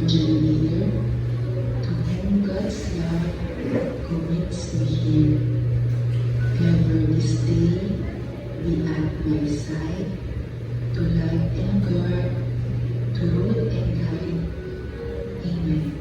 Virgin Mother, to whom God's love commits me here. Ever this day be at my side, to love and guard, to rule and guide. Amen.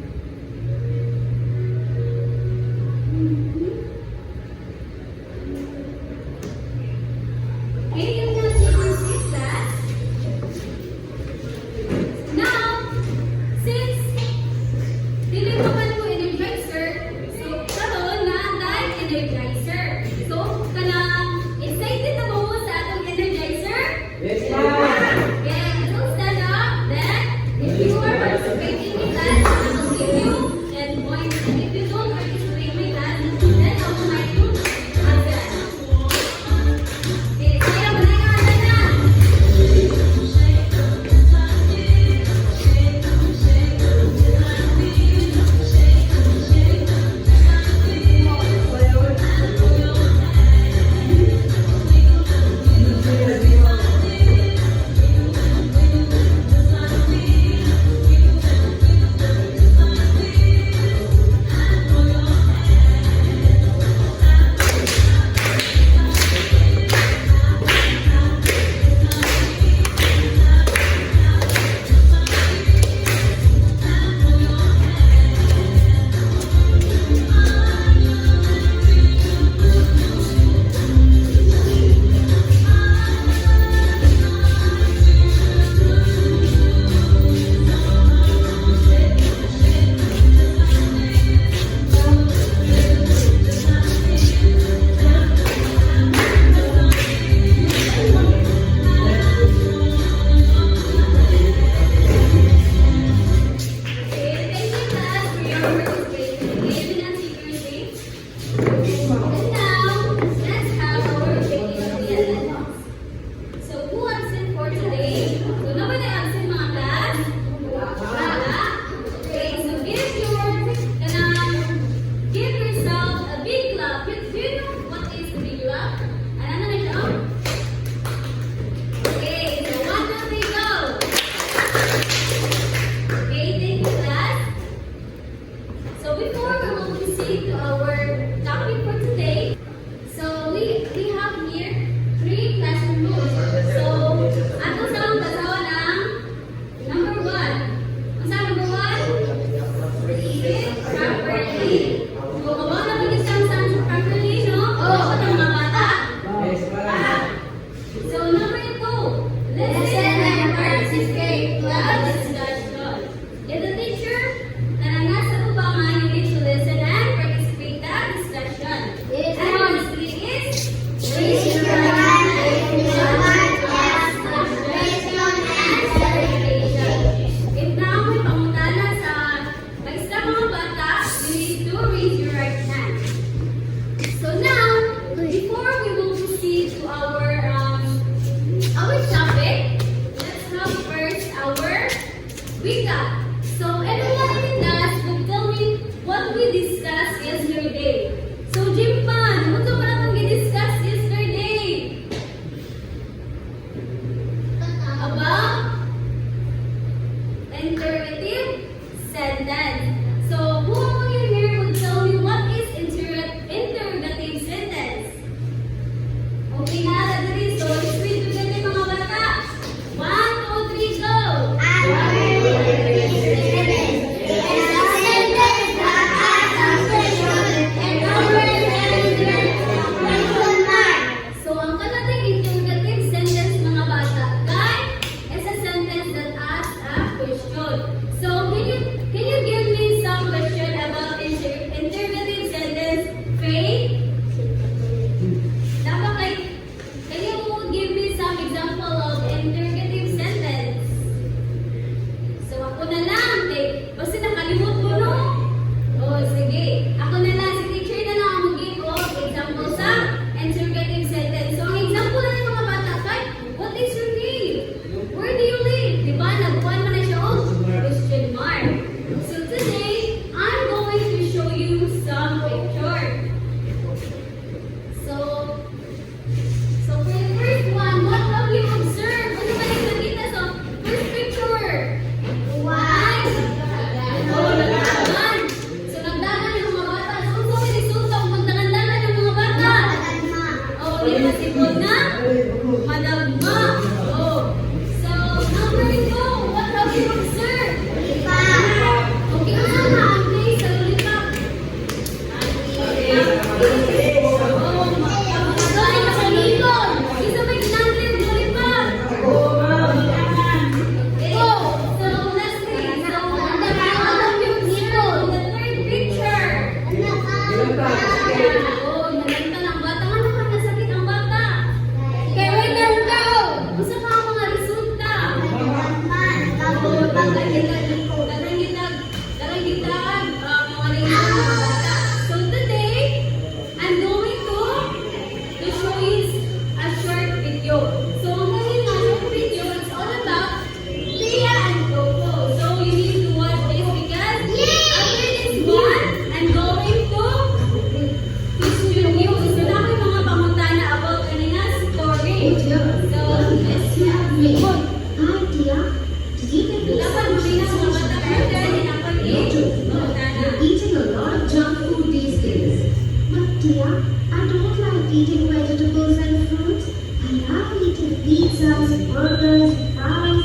eating vegetables and fruits. I love eating pizzas, burgers, fries,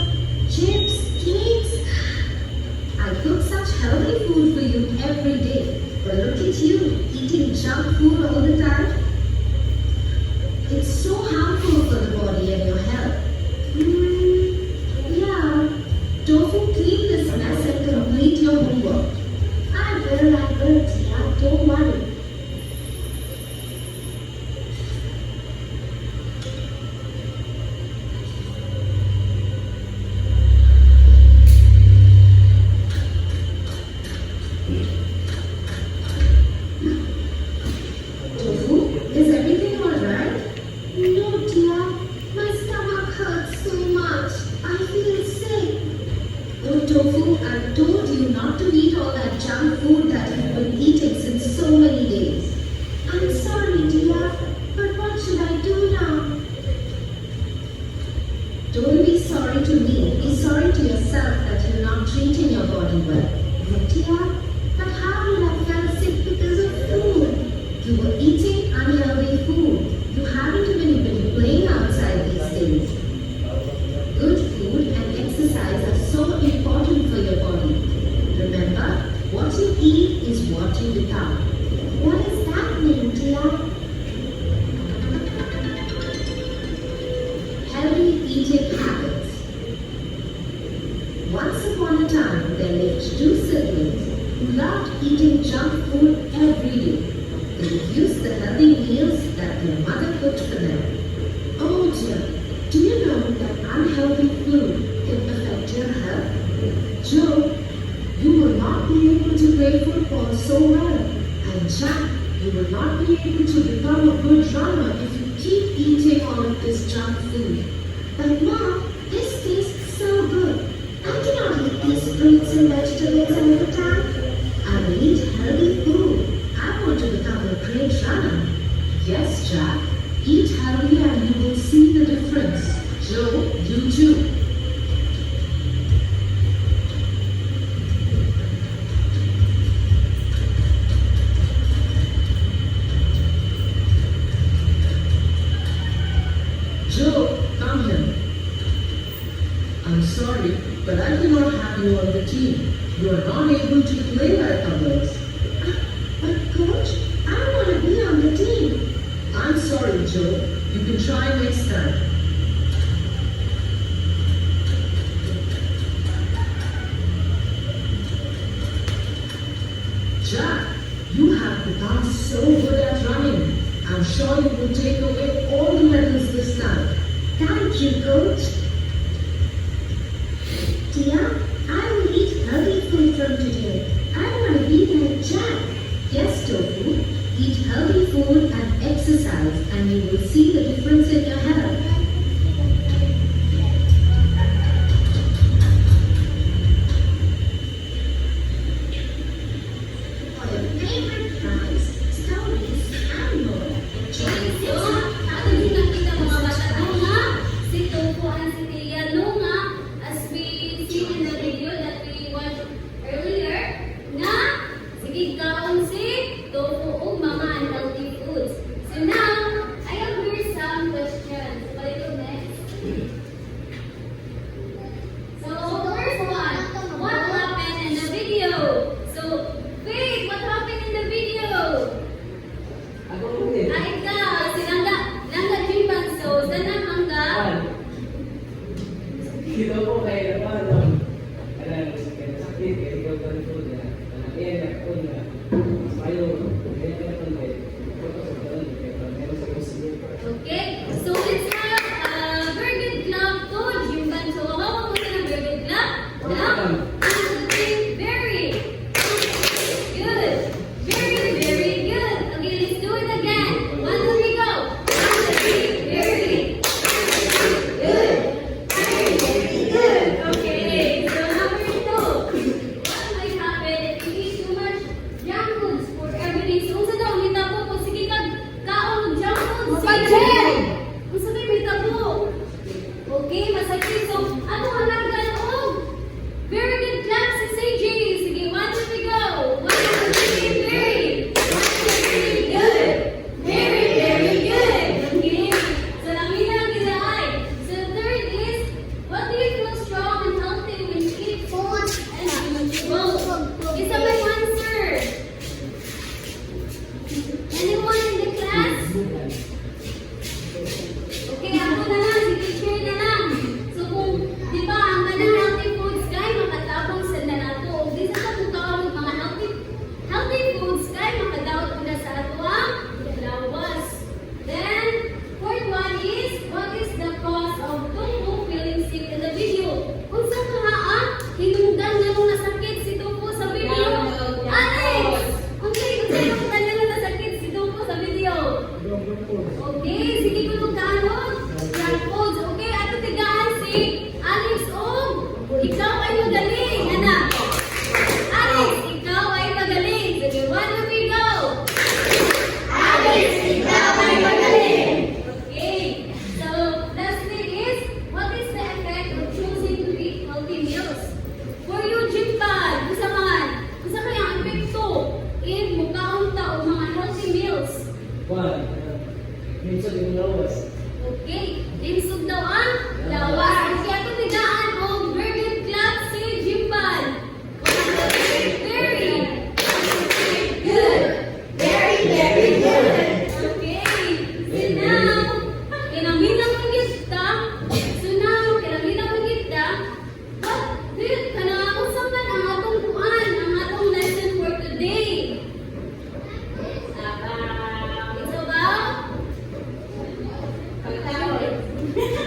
chips, cakes. I cook such healthy food for you every day. But look at you, eating junk food all the time. It's so harmful for the body and your health. Yeah. Tofu, clean this mess and complete your homework. I will, Tia. Don't worry. Tofu, is everything alright? No, dear. My stomach hurts so much. I feel sick. Oh, Tofu, I told you not to eat all that junk food that you've been eating since so many days. I'm sorry, dear. But what should I do now? Don't be sorry to me. Be sorry to yourself that you're not treating your body well. But dear, but how would I felt sick because of food? You were eating unhealthy food. You haven't even been playing outside these days. Good food and exercise are so important for your body. Remember, what you eat is what you become. What does that mean, dear? Healthy eating habits. Once upon a time, there lived two siblings who loved eating junk food every day. They would use the healthy meals that their mother cooked for them. Oh dear, do you know that unhealthy food can affect your health? Joe, you will not be able to play football so well. And Jack, you will not be able to become a good runner if you keep eating all of this junk food. But Mom, this tastes so good. I cannot eat these fruits and vegetables all the time. I will eat healthy food. I want to become a great runner. Yes, Jack. Eat healthy and you will see the difference. Joe, you too. Joe, come here. I'm sorry, but I cannot have you on the team. You are not able to play like others. But coach, I want to be on the team. I'm sorry, Joe. You can try next time. Jack, you have become so good at running. I'm sure you will take away all the medals this time. Thank you, coach. Tia, I will eat healthy food from today. I want to be like Jack. Yes, Tofu. Eat healthy food and exercise and you will see the difference in your health. For your favorite crimes, stories, and more, join Ano din nakita mga bata doon nga? Si Tofu and si Tia no nga, as we see in the video that we watched earlier, nga, sige kaon si Tofu o mga unhealthy foods. So now, I have here some yung lawas. Okay, linsog daw ang lawas. Okay, ako tigaan o Virgin Club si Jimbal. Very good. Very, very good. Okay, so now, kinaminang magita. So now, kinaminang magita. What did kanang man ang atong kuan, ang atong lesson for today? It's about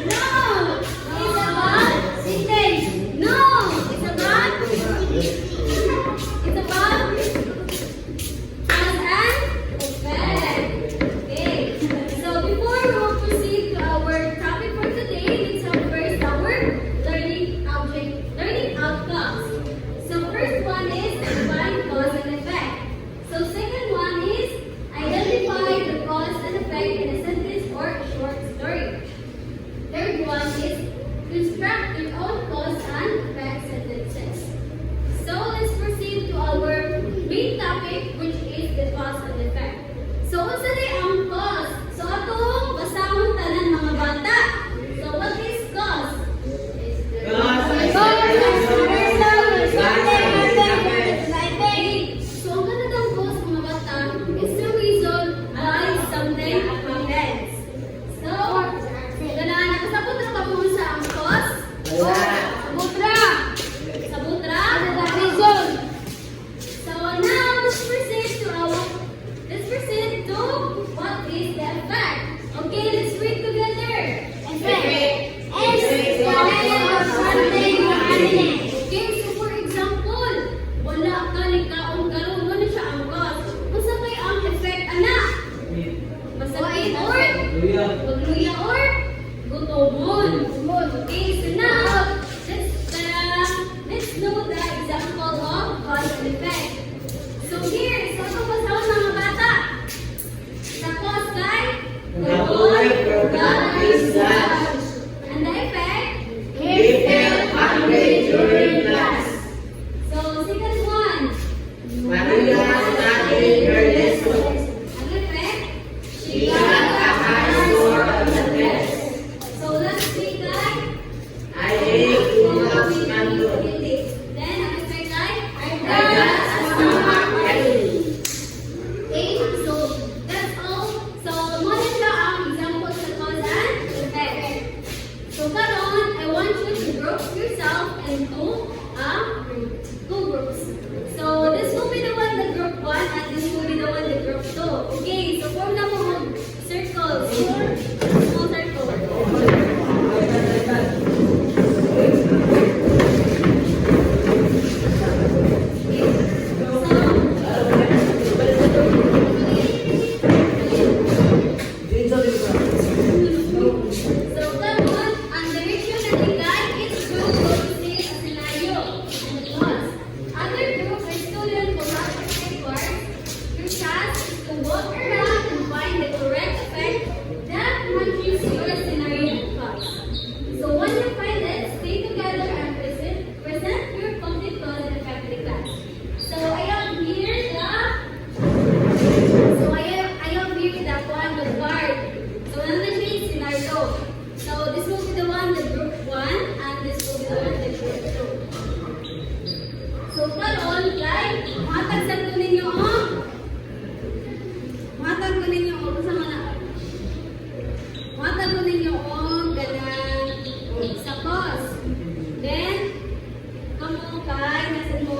no, it's about sentence. No, it's about cause and effect. Okay. So before we will proceed to our topic for today, let's have first our learning outcomes. So first one is define cause and effect. So second one is identify the cause and effect in a sentence or a short story. Third one is construct your own cause and effect sentences. So let's proceed to our main topic, which is the cause and effect. So unsa di ang cause? So atong basahon tanan mga bata. So what is cause? So ang ganitong cause mga bata is the reason why something happens. So, ganaan, nakasabot na ba mo sa ang cause? Sabutra! Sabutra? Reason! So now, let's proceed to what is the effect. Okay, let's read together. Okay, so for example, wala ka likaong karon, wala siya ang cause. Unsa kay ang effect, anak? Masakit or magluya or gutomon. Okay, so now, let's know the example of cause and effect. So here, sa pagbasaw ng mga bata, sa cause kay Nabuhay product results. and the effect, He felt hungry during class. so second one, Maria studied her lesson. ang effect, She got a high score on the test. so let's see that. I ate too much mango. Then ang effect ay, I got a stomach ache. okay, so that's all. So muna siya ang example sa cause and effect. So karon, I want you to group yourself into two groups. So this will be the one the group 1 and this will be the one the group 2. Okay, so form na mo mag circles. Small circle. So karon, ang direction na tingay, each group will say a scenario and a cause. Other group are students who have different words. Your task is to walk around and find the correct effect that matches your scenario and cause. So when you find it, stay together and present your complete cause and effect to the class. So I have here the one with card. So nandun siya yung scenario. So this will be the one the group 1 and this will be the one the group 2. So karon kay matag sa ninyo usa man na. Matag ko ninyo ganang sa cause. Then kamo kay nasa mo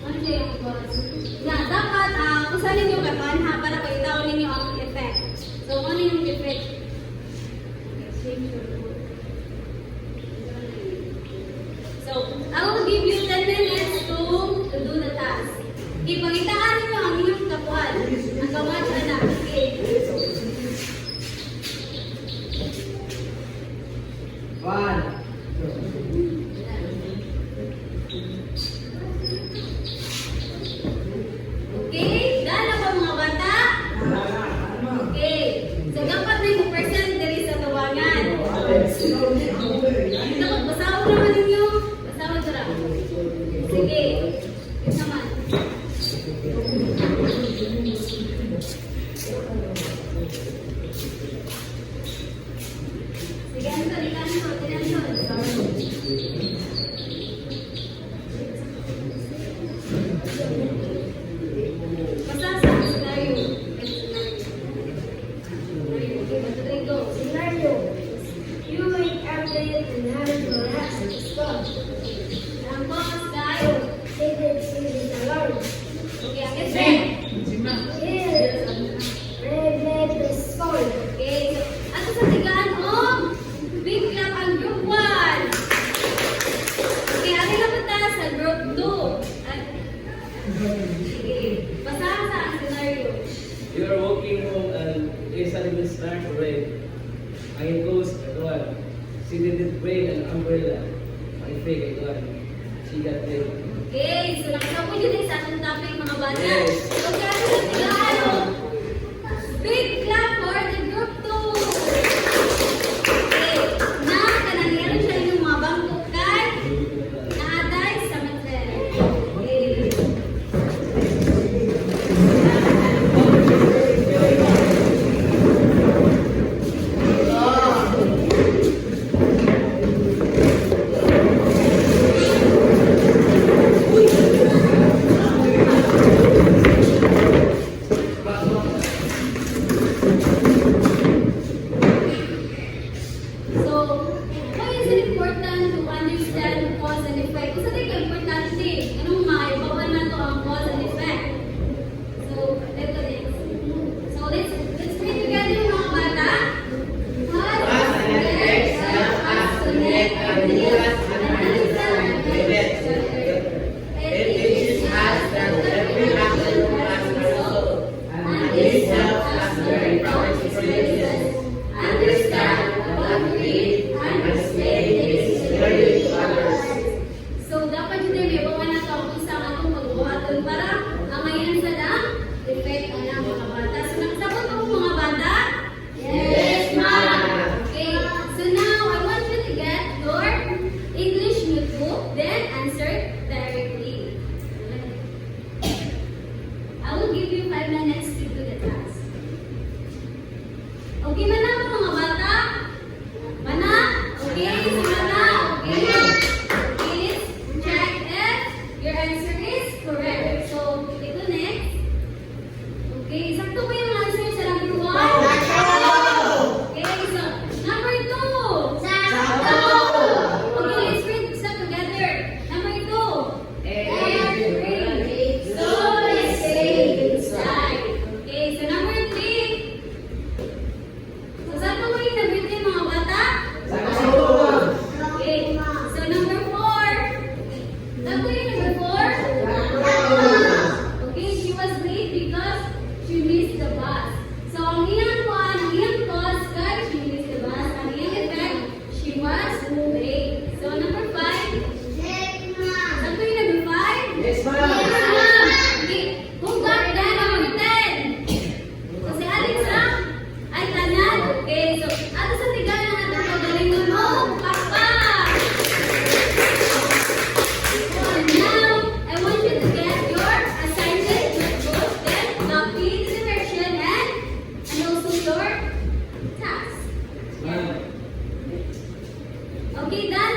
ano siya yung cause. Na dapat usa ninyo kapan ha para pakita ninyo ang effect. So ano yung effect? So, I will give you 10 minutes to do the task. Ipagitaan niyo ang inyong kapuan. Ang gawan siya na. Okay. One. Okay? Dala ba mga bata? Okay. So, dapat na yung present diri sa tawangan. Dapat basaw naman ninyo. Basaw dira. Sige. Ito naman. group 2. At, sige, basahan sa ang scenario. You are walking home and a sudden start to rain. Ang enclosed at one. She didn't bring an umbrella. Ang fake at one. She got rain. Okay, so nakasabot yun sa atong topic mga bata. Yes. Okay, ano na tigano? Big clap for the group 2. Okay, na kanangyaran siya yung mga bangko kay naaday sa mater. Okay. So, why is it important to understand cause and effect? Kung sa tingin importante, anong maibawan na to ang cause and effect? So, let's do this. So, let's read together mga bata. Cause and effect help us connect ideas and understand events. It teaches us that every action has a result, and this helps us learn from experiences, understand what we and explain this clearly to others. So, dapat yun may bawa na ito ang isang atong magbuhaton para ang ngayon sa dang effect ang mga bata. So, nakasabot ako mga bata? Yes, ma'am! Okay, so now I want you to get your English notebook, then answer directly. I will give you 5 minutes to do the task. Okay man ako mga bata? Mana? Okay, si Mana. Okay. Okay, let's check if your answer is correct. So, ito next. Okay, sakto ba yung answer sa number 1? Okay, so number 2. Sakto. Okay, let's read step together. Number 2. Every soul is safe inside. Okay, so number 3. So, saan po kayo nag-retain mga bata? Okay. So, number 4. Saan po yung number 4? Okay, she was late because she missed the bus. So, ang iyang cause, guys, she missed the bus. Ang iyang effect, she was late. So, number 5. Saan po yung number 5? Yes, ma'am. Yes, ma'am. Okay. Who got that number 10? So, si Alex lang ay tanan. Okay, so, ato sa tigaan na natin pagaling mo, Papa! So, now, I want you to get your assignment notebook, then copy the direction and also your task. Ma'am. Okay, done.